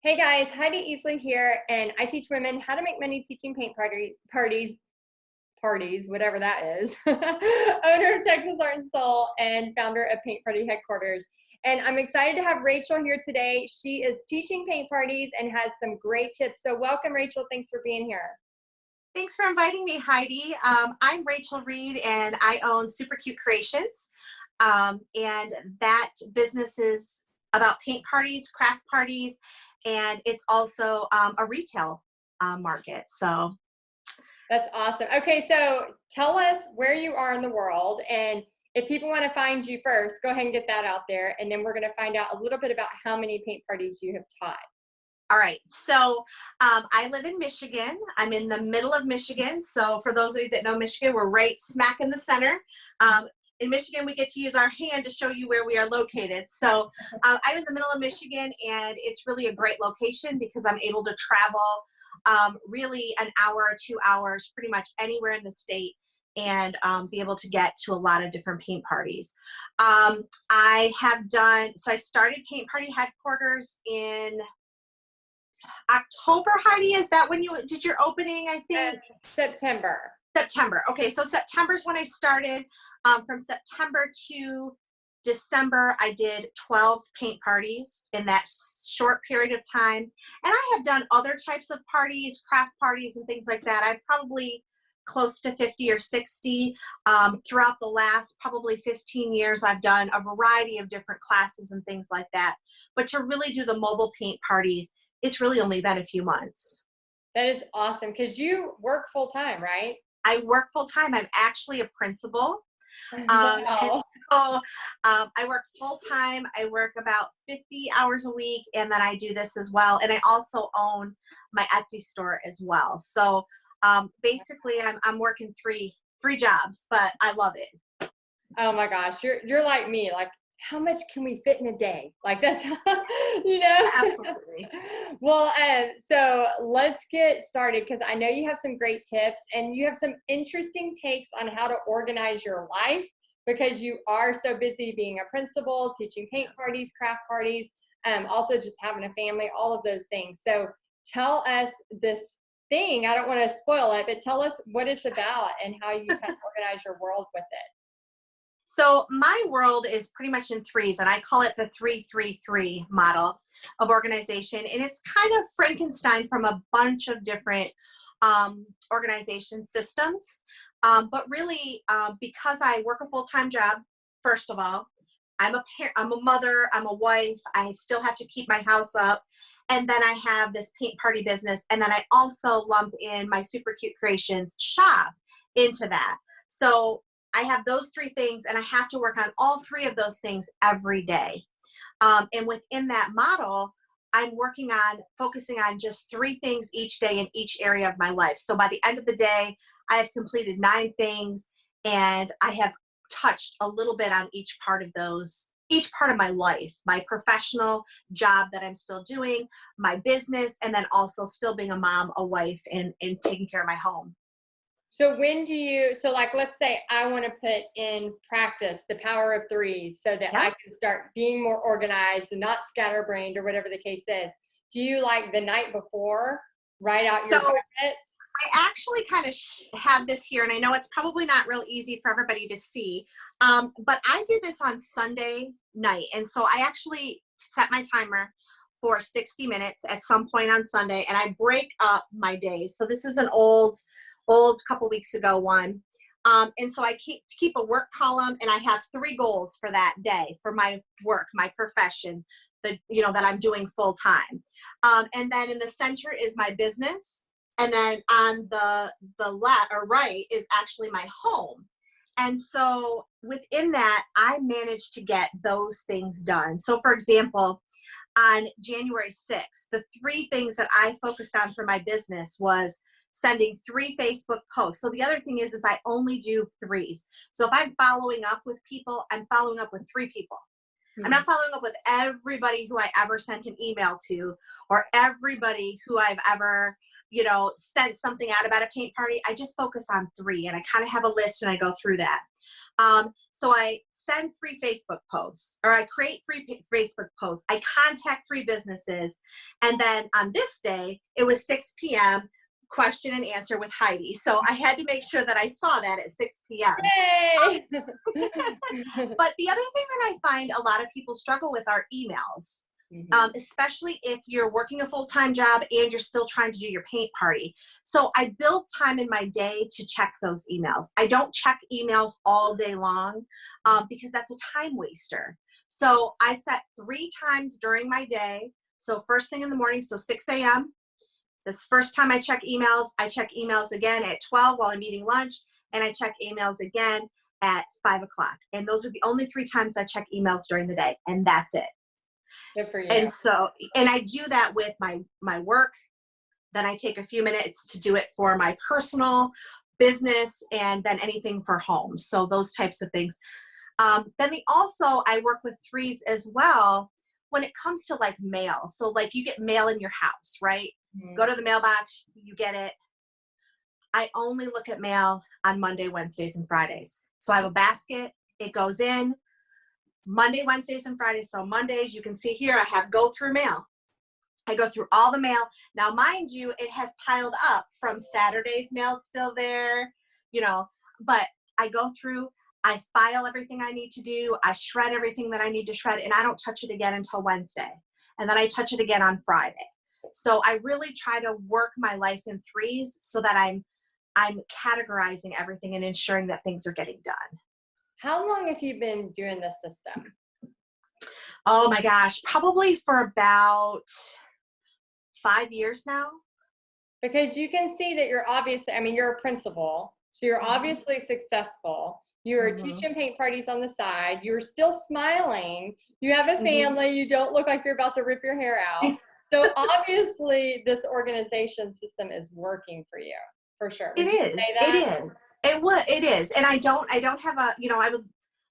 Hey guys, Heidi Easley here, and I teach women how to make money teaching paint parties, whatever that is. Owner of Texas Art and Soul and founder of Paint Party Headquarters. And I'm excited to have Rachel here today. She is teaching paint parties and has some great tips. So welcome, Rachel. Thanks for being here. Thanks for inviting me, Heidi. I'm Rachel Reid, and I own Supercutecreations. And that business is about paint parties, craft parties, and it's also a retail market. So That's awesome. Okay, so tell us where you are in the world, and if people want to find you first, go ahead and get that out there, and then we're going to find out a little bit about how many paint parties you have taught. all right, so I live in Michigan. I'm in the middle of Michigan. So for those of you that know Michigan, we're right smack in the center. In Michigan, we get to use our hand to show you where we are located. So I'm in the middle of Michigan, and it's really a great location because I'm able to travel really an hour or 2 hours, pretty much anywhere in the state, and be able to get to a lot of different paint parties. I started Paint Party Headquarters in October. Heidi, is that when you did your opening? I think September. September. Okay, so September is when I started. From September to December, I did 12 paint parties in that short period of time. And I have done other types of parties, craft parties and things like that. I've probably close to 50 or 60. Throughout the last probably 15 years, I've done a variety of different classes and things like that. But to really do the mobile paint parties, it's really only been a few months. That is awesome because you work full time, right? I work full time. I'm actually a principal. Wow. I work full time. I work about 50 hours a week, and then I do this as well. And I also own my Etsy store as well. So basically, I'm working three jobs, but I love it. Oh my gosh, you're like me. Like, how much can we fit in a day? Like that's how, Absolutely. Well, so let's get started because I know you have some great tips and you have some interesting takes on how to organize your life because you are so busy being a principal, teaching paint parties, craft parties, also just having a family, all of those things. So tell us this thing. I don't want to spoil it, but tell us what it's about and how you kind of organize your world with it. So my world is pretty much in threes, and I call it the 3-3-3 model of organization. And it's kind of Frankenstein from a bunch of different organization systems. But really, because I work a full-time job, first of all, I'm a mother, I'm a wife, I still have to keep my house up. And then I have this paint party business. And then I also lump in my Supercutecreations shop into that. So I have those three things, and I have to work on all three of those things every day. And within that model, I'm focusing on just three things each day in each area of my life. So by the end of the day, I have completed 9 things, and I have touched a little bit on each part of my life, my professional job that I'm still doing, my business, and then also still being a mom, a wife, and taking care of my home. So like, let's say I want to put in practice the power of threes so that I can start being more organized and not scatterbrained or whatever the case is. Do you like the night before write out your buckets? I actually kind of have this here, and I know it's probably not real easy for everybody to see, but I do this on Sunday night. And so I actually set my timer for 60 minutes at some point on Sunday, and I break up my days. So this is an old couple weeks ago one. And so I keep a work column, and I have 3 goals for that day for my work, my profession, that I'm doing full time. And then in the center is my business. And then on the left or right is actually my home. And so within that, I managed to get those things done. So for example, on January 6th, the 3 things that I focused on for my business was sending 3 Facebook posts. So the other thing is I only do 3s. So if I'm following up with people, I'm following up with 3 people. Mm-hmm. I'm not following up with everybody who I ever sent an email to, or everybody who I've ever sent something out about a paint party, I just focus on 3, and I kind of have a list and I go through that. So I send 3 Facebook posts, or I create 3 Facebook posts. I contact 3 businesses. And then on this day, it was 6 p.m. question and answer with Heidi. So I had to make sure that I saw that at 6 p.m. Yay! But the other thing that I find a lot of people struggle with are emails. Especially if you're working a full-time job and you're still trying to do your paint party. So I build time in my day to check those emails. I don't check emails all day long because that's a time waster. So I set 3 times during my day. So first thing in the morning, so 6 a.m. That's the first time I check emails. I check emails again at 12 while I'm eating lunch, and I check emails again at 5 o'clock. And those are the only 3 times I check emails during the day, and that's it. Good for you. And I do that with my work. Then I take a few minutes to do it for my personal business, and then anything for home. So those types of things. Then I work with 3s as well when it comes to like mail. So like you get mail in your house, right? Go to the mailbox, you get it. I only look at mail on Monday, Wednesdays, and Fridays. So I have a basket. It goes in Monday, Wednesdays, and Fridays. So Mondays, you can see here, I have go through mail. I go through all the mail. Now, mind you, it has piled up from Saturday's mail still there, but I go through, I file everything I need to do. I shred everything that I need to shred, and I don't touch it again until Wednesday. And then I touch it again on Friday. So I really try to work my life in 3s so that I'm categorizing everything and ensuring that things are getting done. How long have you been doing this system? Oh my gosh, probably for about 5 years now. Because you can see that you're you're a principal, so you're obviously successful. You're teaching paint parties on the side. You're still smiling. You have a family. You don't look like you're about to rip your hair out. So obviously this organization system is working for you. For sure. It is. And I don't have I would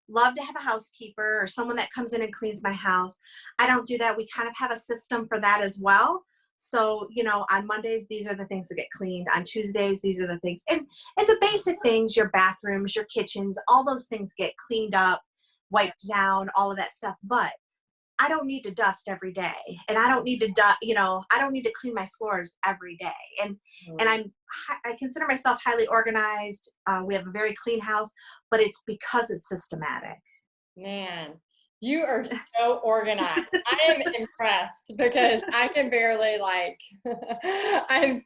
love to have a housekeeper or someone that comes in and cleans my house. I don't do that. We kind of have a system for that as well. So, on Mondays, these are the things that get cleaned. On Tuesdays, these are the things. And the basic things, your bathrooms, your kitchens, all those things get cleaned up, wiped down, all of that stuff. But I don't need to dust every day, and I don't need to I don't need to clean my floors every day. And I consider myself highly organized. We have a very clean house, but it's because it's systematic. Man, you are so organized. I am impressed because I can barely I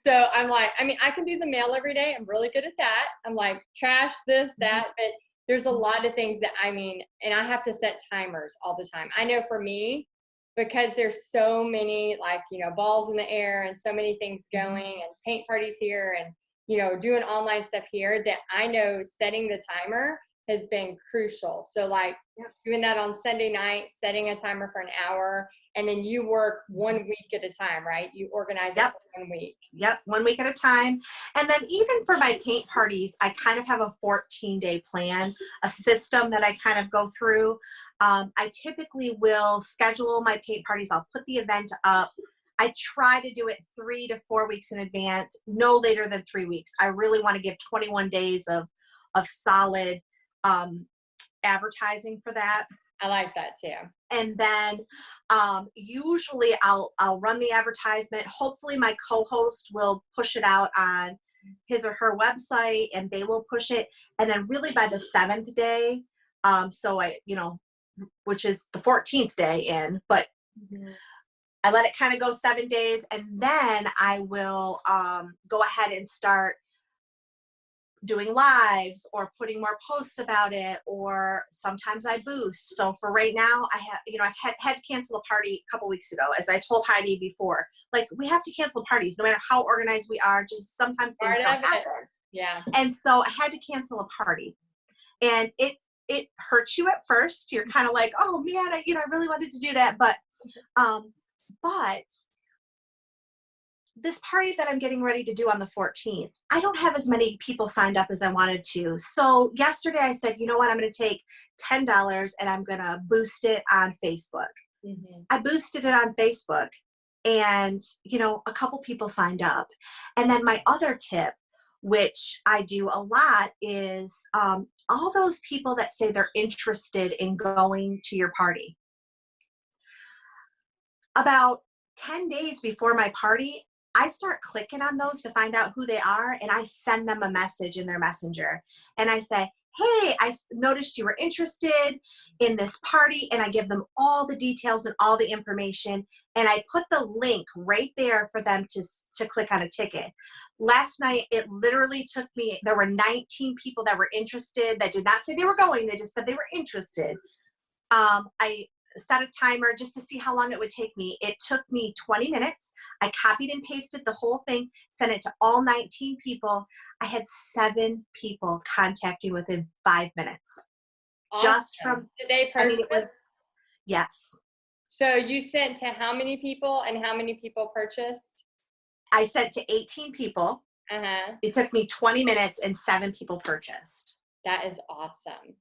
can do the mail every day. I'm really good at that. I'm like trash this, that, but there's a lot of things that and I have to set timers all the time. I know for me, because there's so many balls in the air and so many things going and paint parties here and, doing online stuff here, that I know setting the timer has been crucial. So doing that on Sunday night, setting a timer for an hour, and then you work 1 week at a time, right? You organize it for 1 week. Yep, 1 week at a time. And then even for my paint parties, I kind of have a 14-day plan, a system that I kind of go through. I typically will schedule my paint parties. I'll put the event up. I try to do it 3 to 4 weeks in advance, no later than 3 weeks. I really want to give 21 days of solid advertising for that. I like that too. And then usually I'll run the advertisement. Hopefully my co-host will push it out on his or her website, and they will push it. And then really by the 7th day, which is the 14th day in, but I let it kind of go 7 days, and then I will go ahead and start doing lives or putting more posts about it, or sometimes I boost. So for right now, I've had to cancel a party a couple weeks ago, as I told Heidi before. We have to cancel parties, no matter how organized we are. Just sometimes things don't happen. Yeah. And so I had to cancel a party, and it hurts you at first. You're kind of like, oh man, I really wanted to do that, but this party that I'm getting ready to do on the 14th, I don't have as many people signed up as I wanted to. So yesterday I said, you know what, I'm going to take $10 and I'm going to boost it on Facebook. I boosted it on Facebook, And, you know, a couple people signed up. And then my other tip, which I do a lot, is all those people that say they're interested in going to your party. About 10 days before my party, I start clicking on those to find out who they are, and I send them a message in their messenger. And I say, hey, noticed you were interested in this party, and I give them all the details and all the information, and I put the link right there for them to click on a ticket. Last night, it literally took me, there were 19 people that were interested that did not say they were going, they just said they were interested. I set a timer just to see how long it would take me. It took me 20 minutes. I copied and pasted the whole thing, sent it to all 19 people. I had 7 people contact me within 5 minutes. Awesome. Just from, did they purchase? I mean, it was, yes. So you sent to how many people, and how many people purchased? I sent to 18 people. It took me 20 minutes and 7 people purchased. That is awesome.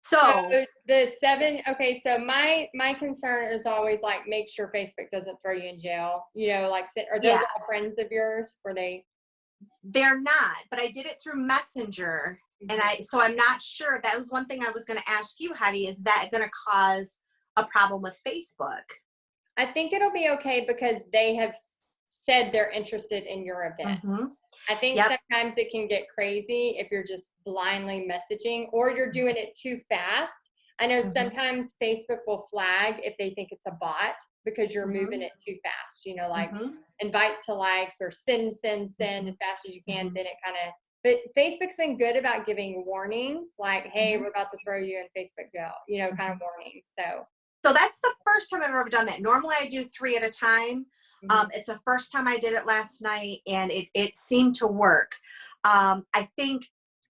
So the 7, okay, so my concern is always like, make sure Facebook doesn't throw you in jail, you know, like, are those all friends of yours? Were they? They're not, but I did it through Messenger. And so I'm not sure. That was one thing I was going to ask you, Heidi, is that going to cause a problem with Facebook? I think it'll be okay because they have said they're interested in your event. I think sometimes it can get crazy if you're just blindly messaging, or you're doing it too fast. I know sometimes Facebook will flag if they think it's a bot because you're moving it too fast, you know, like invite to likes or send as fast as you can. Then it kind of, but Facebook's been good about giving warnings like, hey, we're about to throw you in Facebook jail, you know, kind of warnings. So that's the first time I've ever done that. Normally I do 3 at a time. It's the first time I did it last night, and it seemed to work. I think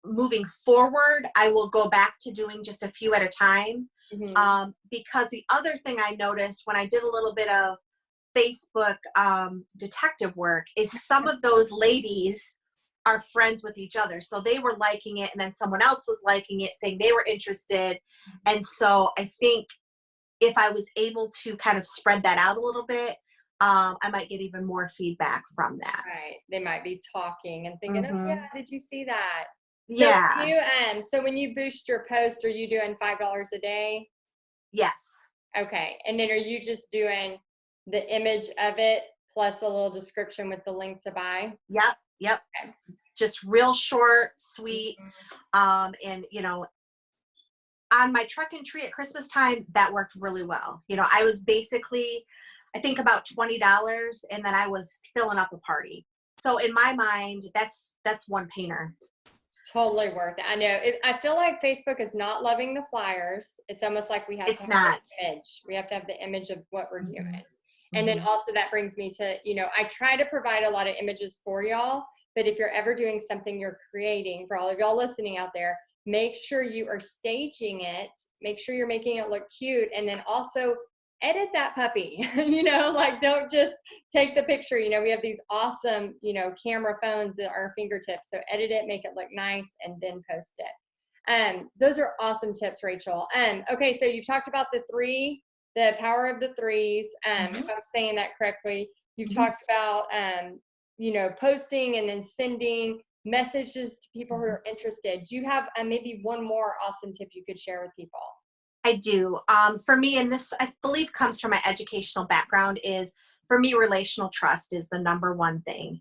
moving forward, I will go back to doing just a few at a time. Because the other thing I noticed when I did a little bit of Facebook detective work is some of those ladies are friends with each other. So they were liking it, and then someone else was liking it, saying they were interested. And so I think if I was able to kind of spread that out a little bit, I might get even more feedback from that. Right. They might be talking and thinking, oh yeah, did you see that? So Yeah. So when you boost your post, are you doing $5 a day? Yes. Okay. And then are you just doing the image of it plus a little description with the link to buy? Yep. Okay. Just real short, sweet. And you know, on my truck and treat at Christmas time, that worked really well. You know, I was basically, I think about $20, and then I was filling up a party. So in my mind, that's one painter. It's totally worth it. I know. I feel like Facebook is not loving the flyers. It's almost like we have to have the image. We have to have the image of what we're doing. And then also that brings me to, you know, I try to provide a lot of images for y'all, but if you're ever doing something you're creating, for all of y'all listening out there, make sure you are staging it, make sure you're making it look cute, and then also edit that puppy, you know, like don't just take the picture. You know, we have these awesome, you know, camera phones at our fingertips. So edit it, make it look nice, and then post it. Those are awesome tips, Rachel. Okay, so you've talked about the power of the threes. If I'm saying that correctly, you've talked about, you know, posting and then sending messages to people who are interested. Do you have maybe one more awesome tip you could share with people? I do. For me, and this I believe comes from my educational background, is for me, relational trust is the number one thing.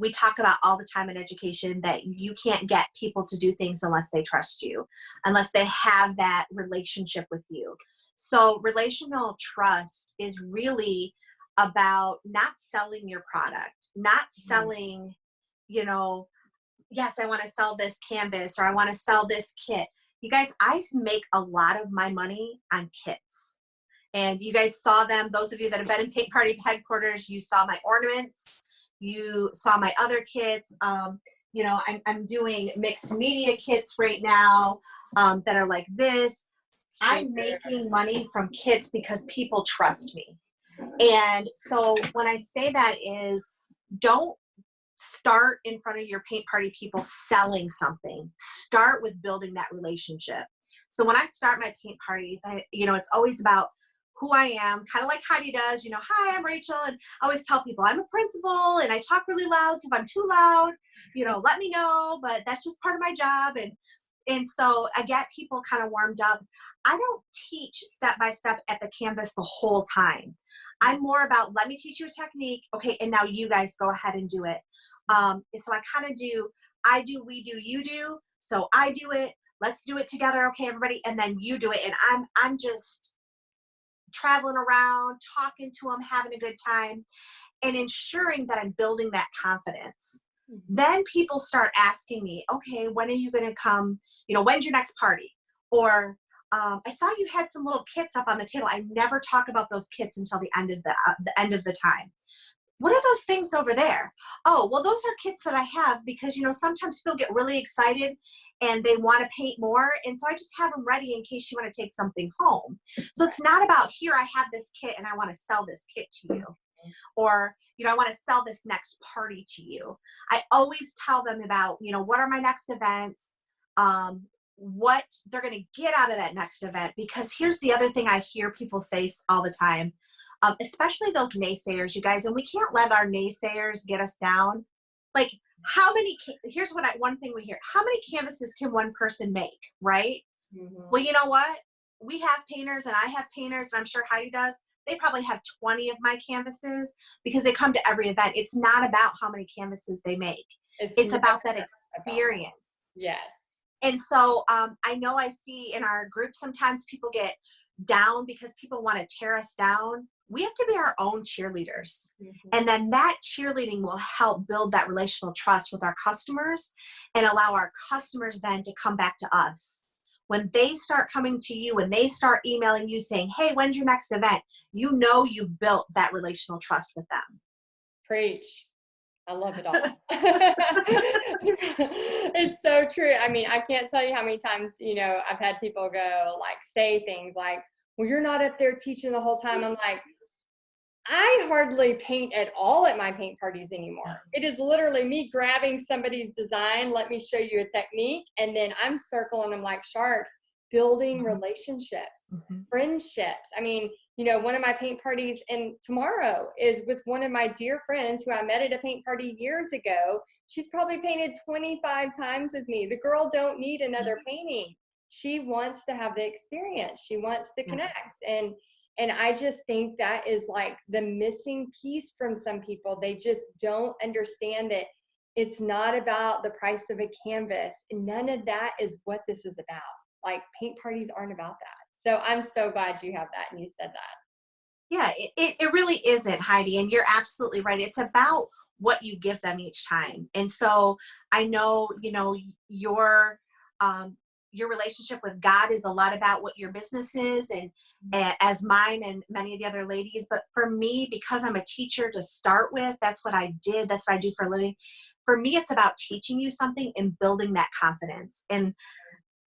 We talk about all the time in education that you can't get people to do things unless they trust you, unless they have that relationship with you. So relational trust is really about not selling your product, not selling, you know, yes, I want to sell this canvas or I want to sell this kit. You guys, I make a lot of my money on kits. And you guys saw them. Those of you that have been in Paint Party headquarters, you saw my ornaments. You saw my other kits. You know, I'm doing mixed media kits right now that are like this. I'm making money from kits because people trust me. And so when I say that is, don't start in front of your paint party people selling something. Start with building that relationship. So when I start my paint parties, you know, it's always about who I am, kind of like Heidi does, hi, I'm Rachel. And I always tell people I'm a principal and I talk really loud. So if I'm too loud, let me know, but that's just part of my job. And so I get people kind of warmed up. I don't teach step by step at the Canvas the whole time. I'm more about, let me teach you a technique. Okay. And now you guys go ahead and do it. So I kind of do, I do, we do, you do. So I do it. Let's do it together. Okay, everybody. And then you do it. And I'm just traveling around, talking to them, having a good time, and ensuring that I'm building that confidence. Then people start asking me, okay, when are you going to come? When's your next party? Or I saw you had some little kits up on the table. I never talk about those kits until the end of the time. What are those things over there? Oh, well, those are kits that I have because, sometimes people get really excited and they want to paint more. And so I just have them ready in case you want to take something home. So it's not about, here, I have this kit and I want to sell this kit to you. Or, I want to sell this next party to you. I always tell them about, what are my next events, what they're going to get out of that next event. Because here's the other thing I hear people say all the time. Especially those naysayers, you guys, and we can't let our naysayers get us down. Like, here's one thing we hear, how many canvases can one person make, right? Well, you know what? We have painters and I have painters, and I'm sure Heidi does. They probably have 20 of my canvases because they come to every event. It's not about how many canvases they make. It's about that experience. Yes. And so I know I see in our group sometimes people get down because people want to tear us down. We have to be our own cheerleaders. And then that cheerleading will help build that relational trust with our customers and allow our customers then to come back to us. When they start coming to you, when they start emailing you saying, hey, when's your next event? You've built that relational trust with them. Preach. I love it all. It's so true. I mean, I can't tell you how many times, I've had people go say things like, well, you're not up there teaching the whole time. I'm like, I hardly paint at all at my paint parties anymore. It is literally me grabbing somebody's design, let me show you a technique, and then I'm circling them like sharks, building relationships, friendships. I mean, one of my paint parties and tomorrow is with one of my dear friends who I met at a paint party years ago. She's probably painted 25 times with me. The girl don't need another painting. She wants to have the experience. She wants to connect. And I just think that is like the missing piece from some people. They just don't understand that it's not about the price of a canvas. None of that is what this is about. Like, paint parties aren't about that. So I'm so glad you have that and you said that. Yeah, it really isn't, Heidi. And you're absolutely right. It's about what you give them each time. And so I know, your relationship with God is a lot about what your business is, and as mine and many of the other ladies. But for me, because I'm a teacher to start with, that's what I did. That's what I do for a living. For me, it's about teaching you something and building that confidence. And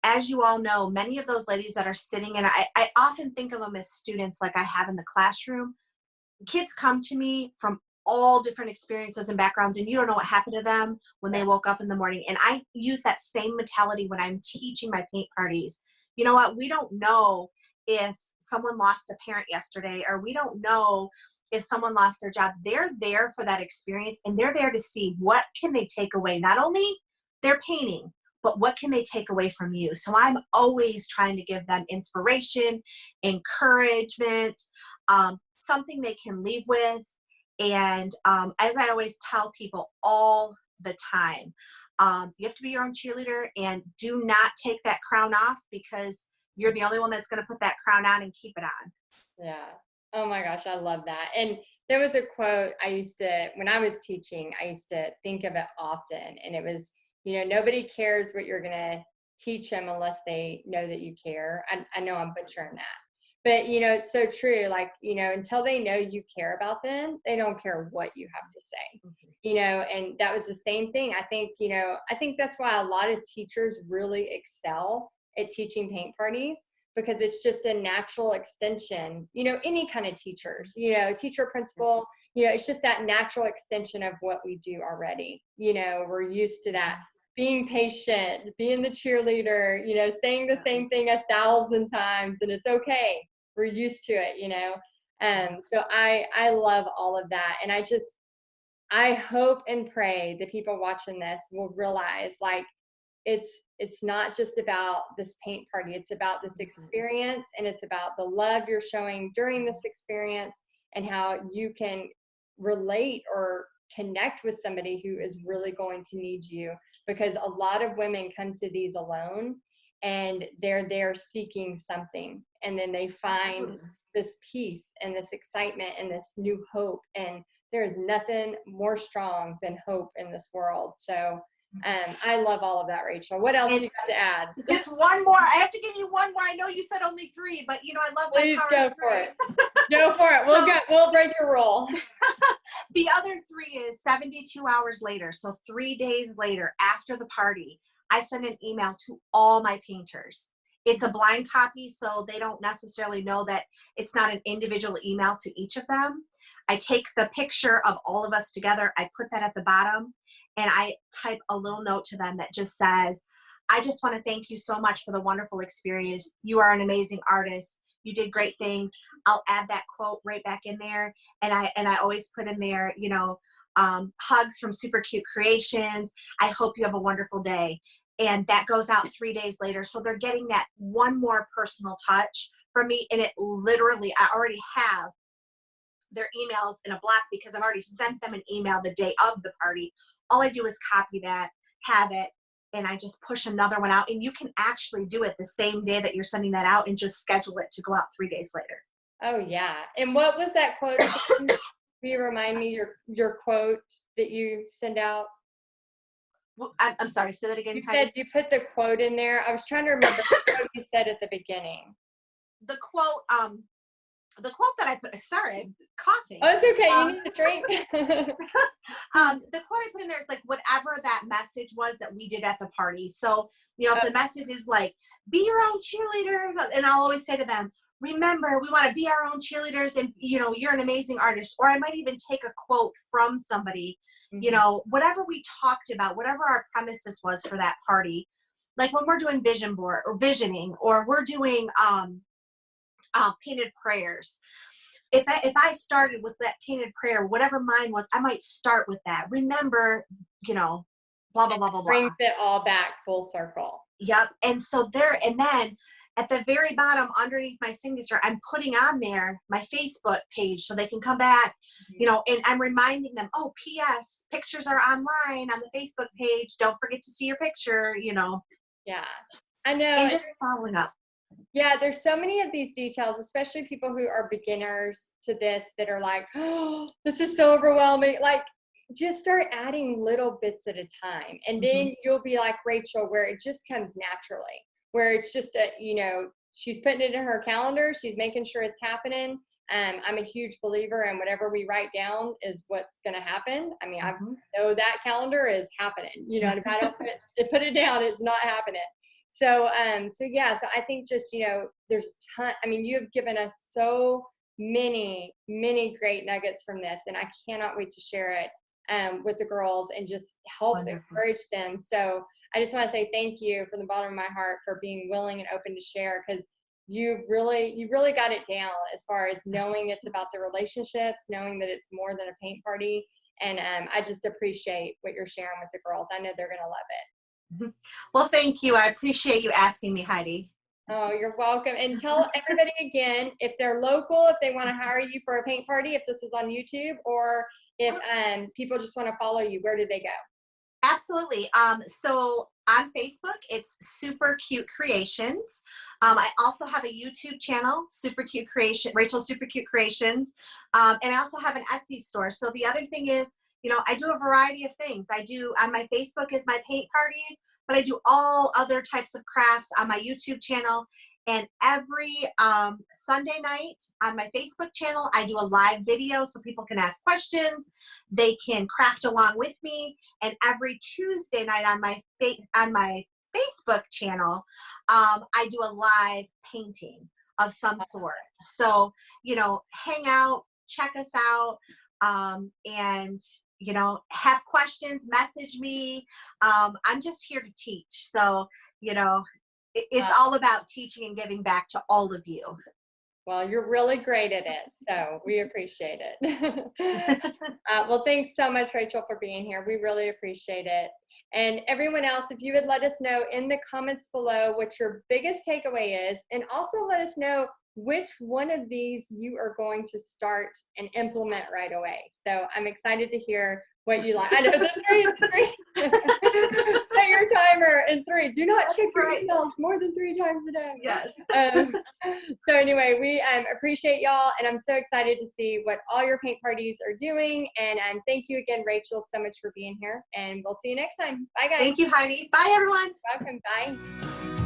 as you all know, many of those ladies that are sitting, and I often think of them as students like I have in the classroom. Kids come to me from all different experiences and backgrounds, and you don't know what happened to them when they woke up in the morning. And I use that same mentality when I'm teaching my paint parties. You know what? We don't know if someone lost a parent yesterday, or we don't know if someone lost their job. They're there for that experience, and they're there to see what can they take away. Not only their painting, but what can they take away from you? So I'm always trying to give them inspiration, encouragement, something they can leave with. And as I always tell people all the time, you have to be your own cheerleader, and do not take that crown off, because you're the only one that's going to put that crown on and keep it on. Yeah. Oh my gosh, I love that. And there was a quote when I was teaching, I used to think of it often, and it was, nobody cares what you're going to teach them unless they know that you care. I know I'm butchering that. But, it's so true. Like, until they know you care about them, they don't care what you have to say, and that was the same thing. I think that's why a lot of teachers really excel at teaching paint parties, because it's just a natural extension, any kind of teachers, teacher, principal, it's just that natural extension of what we do already. We're used to that. Being patient, being the cheerleader, saying the same thing 1,000 times, and it's okay. we're used to it, so I love all of that. And I hope and pray that people watching this will realize, like, it's not just about this paint party. It's about this experience, and it's about the love you're showing during this experience, and how you can relate or connect with somebody who is really going to need you. Because a lot of women come to these alone, and they're there seeking something, and then they find this peace and this excitement and this new hope. And there is nothing more strong than hope in this world. So I love all of that, Rachel. What else do you got to add? Just one more. I have to give you one more. I know you said only 3, but I love that. Please go for it. Go for it. We'll break your rule. The other 3 is 72 hours later. So 3 days later, after the party, I send an email to all my painters. It's a blind copy, so they don't necessarily know that it's not an individual email to each of them. I take the picture of all of us together. I put that at the bottom, and I type a little note to them that just says, I just want to thank you so much for the wonderful experience. You are an amazing artist. You did great things. I'll add that quote right back in there. And I always put in there, hugs from Supercutecreations. I hope you have a wonderful day. And that goes out 3 days later. So they're getting that one more personal touch from me. And it literally, I already have their emails in a block because I've already sent them an email the day of the party. All I do is copy that, have it, and I just push another one out. And you can actually do it the same day that you're sending that out and just schedule it to go out 3 days later. Oh, yeah. And what was that quote? Will you remind me your quote that you send out? I'm sorry, say that again. You said you put the quote in there. I was trying to remember what you said at the beginning. The quote that I put, sorry, I'm coughing. Oh, it's okay. You need a drink. The quote I put in there is like whatever that message was that we did at the party. So, if the message is like, be your own cheerleader, and I'll always say to them, remember, we want to be our own cheerleaders, and, you're an amazing artist. Or I might even take a quote from somebody, whatever we talked about, whatever our premises was for that party. Like when we're doing vision board or visioning, or we're doing, painted prayers. If I started with that painted prayer, whatever mine was, I might start with that. Remember, blah, blah, blah, blah, blah. Brings it all back full circle. Yep. And so and then at the very bottom underneath my signature, I'm putting on there my Facebook page so they can come back, and I'm reminding them, oh, P.S. pictures are online on the Facebook page. Don't forget to see your picture, Yeah, I know. And just following up. Yeah, there's so many of these details, especially people who are beginners to this that are like, oh, this is so overwhelming. Like, just start adding little bits at a time. And then you'll be like Rachel, where it just comes naturally, where it's just she's putting it in her calendar. She's making sure it's happening. I'm a huge believer in whatever we write down is what's going to happen. I mean, I know that calendar is happening, and if I don't put it down, it's not happening. So I think just, there's a ton. I mean, you have given us so many great nuggets from this, and I cannot wait to share it with the girls and just help encourage them. So I just want to say thank you from the bottom of my heart for being willing and open to share, because you really got it down as far as knowing it's about the relationships, knowing that it's more than a paint party. And I just appreciate what you're sharing with the girls. I know they're going to love it. Well, thank you. I appreciate you asking me, Heidi. Oh, you're welcome. And tell everybody again, if they're local, if they want to hire you for a paint party, if this is on YouTube, or if people just want to follow you, where do they go? Absolutely. So on Facebook, it's Supercutecreations. I also have a YouTube channel, Rachel Supercutecreations. And I also have an Etsy store. So the other thing is, I do a variety of things. I do on my Facebook is my paint parties, but I do all other types of crafts on my YouTube channel. And every Sunday night on my Facebook channel, I do a live video so people can ask questions. They can craft along with me. And every Tuesday night on my Facebook channel, I do a live painting of some sort. So, hang out, check us out, and have questions, message me. I'm just here to teach. So, it's all about teaching and giving back to all of you. Well, you're really great at it, so we appreciate it. Well, thanks so much, Rachel, for being here. We really appreciate it. And everyone else, if you would let us know in the comments below what your biggest takeaway is, and also let us know which one of these you are going to start and implement right away. So I'm excited to hear what you like. I know the three. Set your timer in 3. Do not check your emails more than 3 times a day. Yes. So anyway, we appreciate y'all, and I'm so excited to see what all your paint parties are doing. And thank you again, Rachel, so much for being here. And we'll see you next time. Bye, guys. Thank you, Heidi. Bye, everyone. Welcome. Bye.